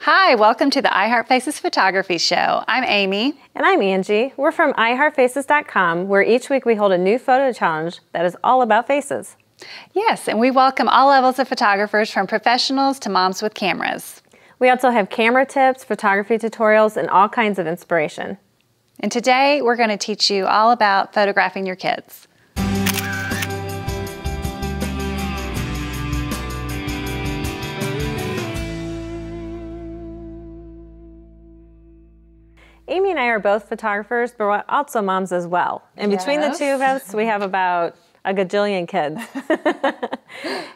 Hi, welcome to the iHeartFaces Photography Show. I'm Amy. And I'm Angie. We're from iHeartFaces.com, where each week we hold a new photo challenge that is all about faces. Yes, and we welcome all levels of photographers, from professionals to moms with cameras. We also have camera tips, photography tutorials, and all kinds of inspiration. And today we're going to teach you all about photographing your kids. Amy and I are both photographers, but we're also moms as well. And between the two of us, we have about a gajillion kids.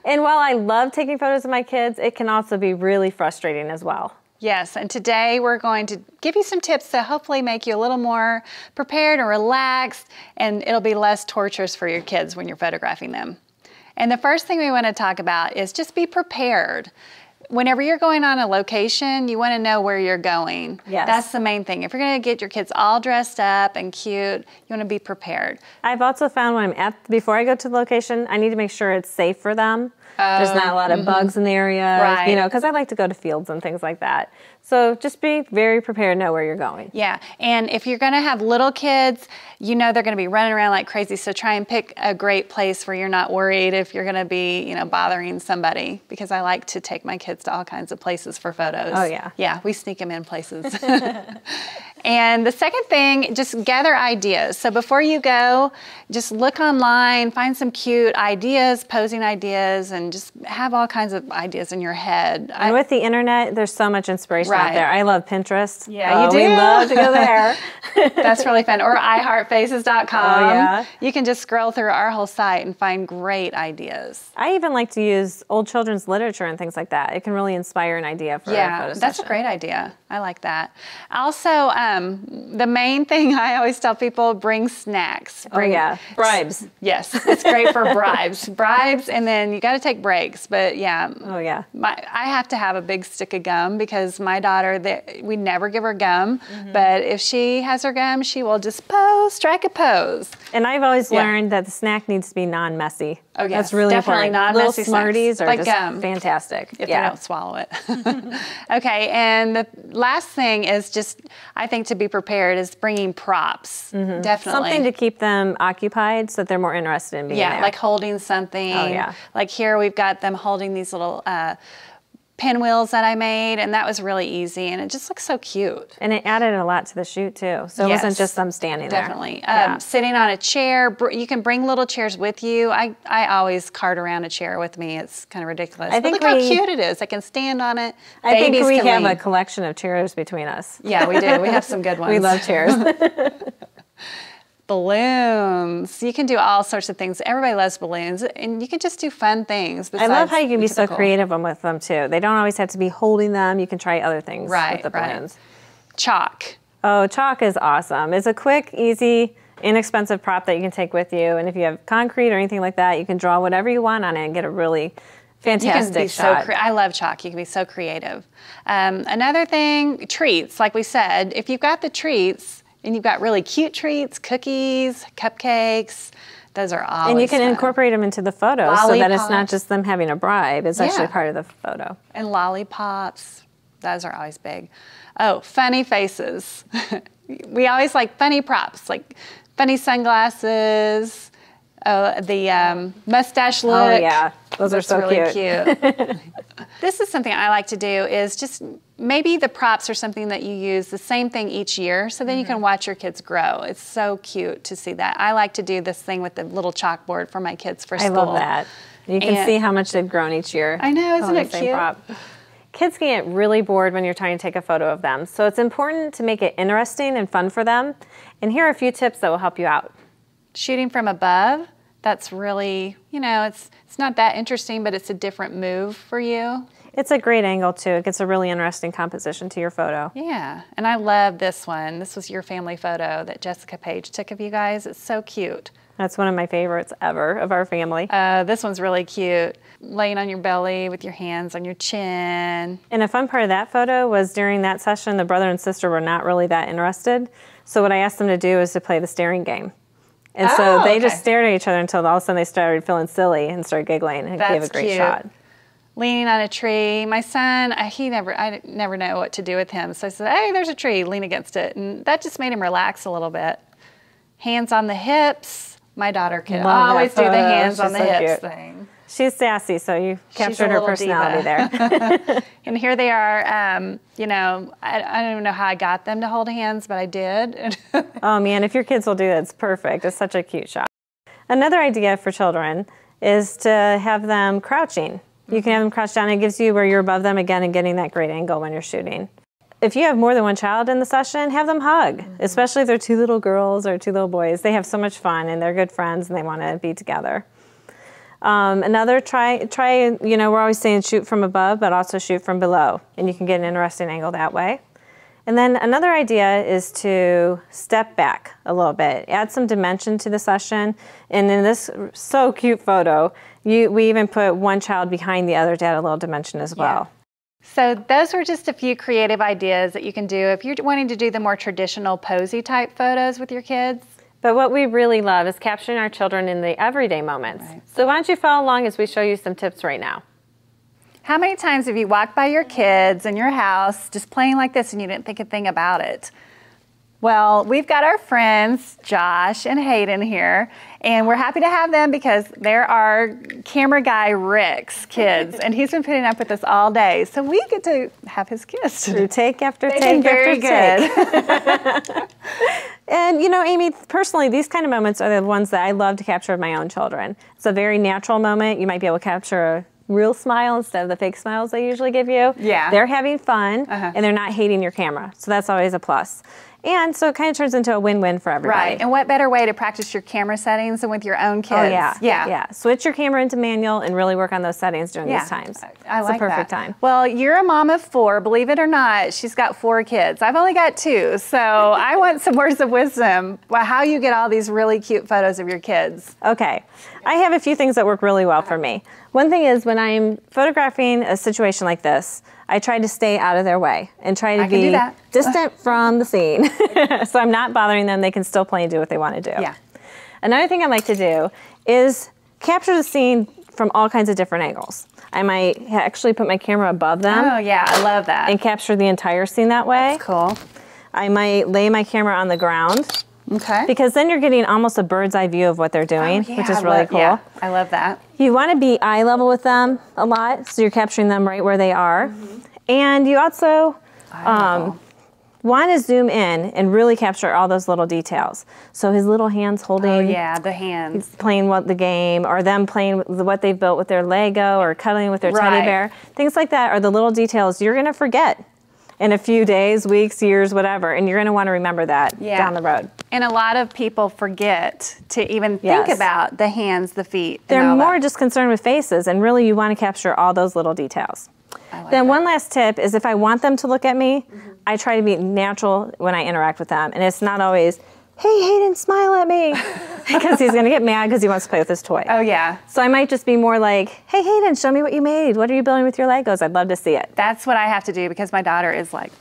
And while I love taking photos of my kids, it can also be really frustrating as well. Yes, and today we're going to give you some tips to hopefully make you a little more prepared and relaxed, and it'll be less torturous for your kids when you're photographing them. And the first thing we want to talk about is just be prepared. Whenever you're going on a location, you want to know where you're going. Yes. That's the main thing. If you're going to get your kids all dressed up and cute, you want to be prepared. I've also found before I go to the location, I need to make sure it's safe for them. There's not a lot of bugs in the area, right. You know, because I like to go to fields and things like that. So just be very prepared, know where you're going. Yeah, and if you're going to have little kids, you know they're going to be running around like crazy, so try and pick a great place where you're not worried if you're going to be, you know, bothering somebody, because I like to take my kids to all kinds of places for photos. Oh, yeah. Yeah, we sneak them in places. And the second thing, just gather ideas. So before you go, just look online, find some cute ideas, posing ideas, and just have all kinds of ideas in your head. And with the internet, there's so much inspiration out there. I love Pinterest. Yeah, you do? We love to go there. That's really fun. Or iHeartFaces.com. Oh, yeah. You can just scroll through our whole site and find great ideas. I even like to use old children's literature and things like that. It can really inspire an idea for a photo session. That's a great idea. I like that. Also, the main thing I always tell people, bring snacks. Bribes. Yes, it's great for bribes. Bribes, and then you got to take breaks. But yeah. Oh, yeah. I have to have a big stick of gum, because my daughter, we never give her gum. But if she has her gum, she will just strike a pose. And I've always learned that the snack needs to be non-messy. Oh, yes. That's really definitely important. Non-messy Little Smarties snacks, are like just fantastic. If they don't swallow it. Okay, and the last thing is just, I think, to be prepared is bringing props. Definitely. Something to keep them occupied so that they're more interested in being there. Yeah, like holding something. Oh, yeah. Like here we've got them holding these little pinwheels that I made, and that was really easy, and it just looks so cute. And it added a lot to the shoot, too. So it wasn't just them standing there. Definitely. Sitting on a chair. You can bring little chairs with you. I always cart around a chair with me. It's kind of ridiculous. But look how cute it is. I can stand on it. I think we have a collection of chairs between us. Yeah, we do. We have some good ones. We love chairs. Balloons. You can do all sorts of things. Everybody loves balloons, and you can just do fun things. I love how you can be so creative with them too. They don't always have to be holding them. You can try other things with the balloons. Chalk. Oh, chalk is awesome. It's a quick, easy, inexpensive prop that you can take with you. And if you have concrete or anything like that, you can draw whatever you want on it and get a really fantastic shot. I love chalk. You can be so creative. Another thing, treats. Like we said, if you've got the treats, and you've got really cute treats, cookies, cupcakes, those are always And you can fun. incorporate them into the photo so that it's not just them having a bribe. It's actually part of the photo. And lollipops, those are always big. Oh, funny faces. We always like funny props, like funny sunglasses, the mustache look. Oh, yeah. Those are so really cute. This is something I like to do, is just maybe the props are something that you use the same thing each year, so then you can watch your kids grow. It's so cute to see that. I like to do this thing with the little chalkboard for my kids for school. I love that. You can see how much they've grown each year. I know, isn't it cute? Prop. Kids can get really bored when you're trying to take a photo of them, so it's important to make it interesting and fun for them. And here are a few tips that will help you out. Shooting from above. That's really, you know, it's not that interesting, but it's a different move for you. It's a great angle, too. It gets a really interesting composition to your photo. Yeah, and I love this one. This was your family photo that Jessica Page took of you guys. It's so cute. That's one of my favorites ever of our family. This one's really cute. Laying on your belly with your hands on your chin. And a fun part of that photo was during that session, the brother and sister were not really that interested. So what I asked them to do is to play the staring game. And so they just stared at each other until all of a sudden they started feeling silly and started giggling, and it gave a great shot. leaning on a tree. My son, I never know what to do with him. So I said, hey, there's a tree, lean against it. And that just made him relax a little bit. Hands on the hips. My daughter can always do the hands on the hips thing. She's sassy, so you captured her personality there. And here they are. You know, I don't even know how I got them to hold hands, but I did. Oh man, if your kids will do that, it's perfect. It's such a cute shot. Another idea for children is to have them crouching. You can have them crouch down. It gives you where you're above them again and getting that great angle when you're shooting. If you have more than one child in the session, have them hug, especially if they're 2 little girls or 2 little boys. They have so much fun and they're good friends and they want to be together. Another try, you know, we're always saying shoot from above, but also shoot from below. And you can get an interesting angle that way. And then another idea is to step back a little bit, add some dimension to the session. And in this so cute photo, we even put one child behind the other to add a little dimension as well. Yeah. So those were just a few creative ideas that you can do if you're wanting to do the more traditional posy type photos with your kids. But what we really love is capturing our children in the everyday moments. Right. So why don't you follow along as we show you some tips right now. How many times have you walked by your kids in your house just playing like this and you didn't think a thing about it? Well, we've got our friends, Josh and Hayden here, and we're happy to have them because they're our camera guy, Rick's kids, and he's been putting up with us all day. So we get to have his kids. Do take after take after take. And you know, Amy, personally, these kind of moments are the ones that I love to capture of my own children. It's a very natural moment. You might be able to capture a real smile instead of the fake smiles they usually give you. Yeah. They're having fun and they're not hating your camera. So that's always a plus. And so it kind of turns into a win-win for everybody. Right, and what better way to practice your camera settings than with your own kids? Oh yeah, yeah. Switch your camera into manual and really work on those settings during these times. I like it's a perfect time. Well, you're a mom of 4, believe it or not. She's got 4 kids. I've only got 2, so I want some words of wisdom. Well, how you get all these really cute photos of your kids. Okay, I have a few things that work really well for me. One thing is when I'm photographing a situation like this, I try to stay out of their way and try to be distant from the scene. So I'm not bothering them. They can still play and do what they want to do. Yeah. Another thing I like to do is capture the scene from all kinds of different angles. I might actually put my camera above them. Oh yeah, I love that. And capture the entire scene that way. That's cool. I might lay my camera on the ground. Okay. Because then you're getting almost a bird's eye view of what they're doing, which is really cool. Yeah, I love that. You want to be eye level with them a lot, so you're capturing them right where they are. And you also want to zoom in and really capture all those little details. So his little hands holding. Oh yeah, the hands. Playing the game, or them playing what they've built with their Lego, or cuddling with their teddy bear. Things like that are the little details you're going to forget in a few days, weeks, years, whatever, and you're going to want to remember that down the road. And a lot of people forget to even think about the hands, the feet. They're more just concerned with faces, and really you want to capture all those little details. Then one last tip is if I want them to look at me, I try to be natural when I interact with them. And it's not always, hey, Hayden, smile at me. Because he's going to get mad because he wants to play with his toy. Oh, yeah. So I might just be more like, hey, Hayden, show me what you made. What are you building with your Legos? I'd love to see it. That's what I have to do because my daughter is like,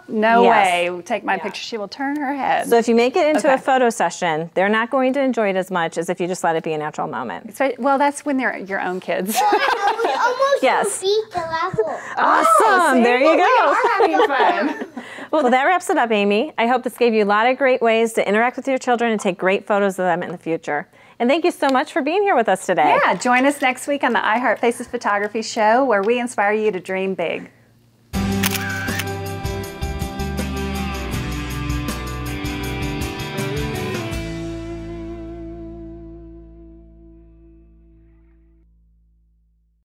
no way. Take my picture. She will turn her head. So if you make it into a photo session, they're not going to enjoy it as much as if you just let it be a natural moment. So, well, that's when they're your own kids. We almost beat the level. Awesome. There you go. We're having fun. Well, that wraps it up, Amy. I hope this gave you a lot of great ways to interact with your children and take great photos of them in the future. And thank you so much for being here with us today. Yeah, join us next week on the iHeart Faces Photography Show, where we inspire you to dream big.